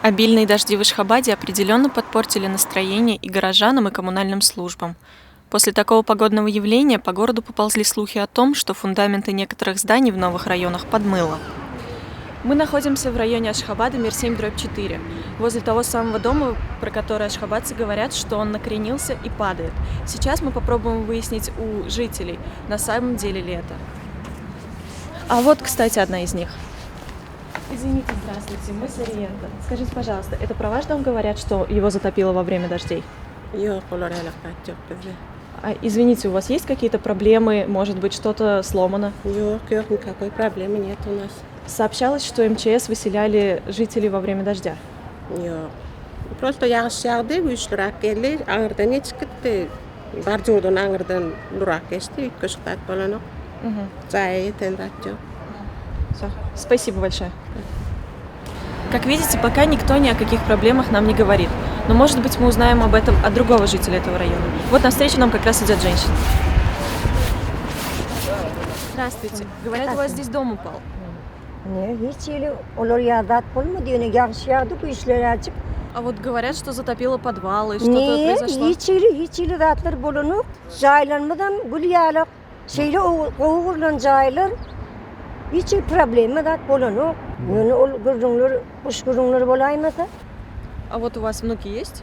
Обильные дожди в Ашхабаде определенно подпортили настроение и горожанам, и коммунальным службам. После такого погодного явления по городу поползли слухи о том, что фундаменты некоторых зданий в новых районах подмыло. Мы находимся в районе Ашхабада, мир 7/4, возле того самого дома, про который ашхабадцы говорят, что он накренился и падает. Сейчас мы попробуем выяснить у жителей, на самом деле ли это. А вот, кстати, одна из них. Извините, здравствуйте, мы с Ориента. Скажите, пожалуйста, это про ваш дом говорят, что его затопило во время дождей? Извините, у вас есть какие-то проблемы? Может быть, что-то сломано? Никакой проблемы нет у нас. Сообщалось, что МЧС выселяли жителей во время дождя. Просто яғыш үйшілірақ келді, аңырдан ечкітті. Бар жолдан аңырдан нұрақ кешті, үйкі шықтат боланы. Зайы тенратчо. Спасибо большое. Как видите, пока никто ни о каких проблемах нам не говорит. Но, может быть, мы узнаем об этом от другого жителя этого района. Вот навстречу нам как раз идет женщина. Здравствуйте. Говорят, у вас здесь дом упал. А вот говорят, что затопило подвалы, что-то произошло. Hiç problemi de bolanu. Yani ol gurunlar, kuş gurunlar bolaymasa. А вот у вас внуки есть?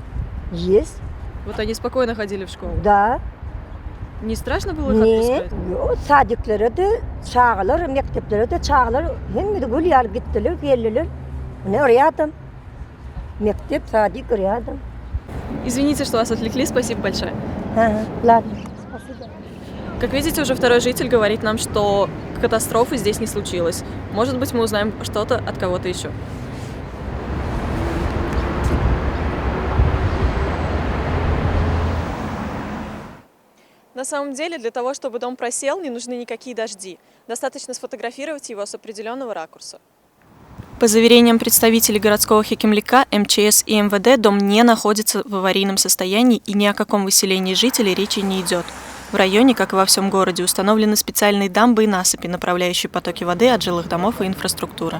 Есть. Вот они спокойно ходили в школу? Да. Не страшно было их отпускать? Yok, sadıkları da çağlar, mektepleri de çağlar. Hem de gül yar gittiler, geldiler. Ne oraya Мектеп, садик рядом. Извините, что вас отвлекли, спасибо большое. Ладно. Как видите, уже второй житель говорит нам, что катастрофы здесь не случилось. Может быть, мы узнаем что-то от кого-то еще. На самом деле, для того, чтобы дом просел, не нужны никакие дожди. Достаточно сфотографировать его с определенного ракурса. По заверениям представителей городского хикимлика, МЧС и МВД, дом не находится в аварийном состоянии и ни о каком выселении жителей речи не идет. В районе, как и во всем городе, установлены специальные дамбы и насыпи, направляющие потоки воды от жилых домов и инфраструктуры.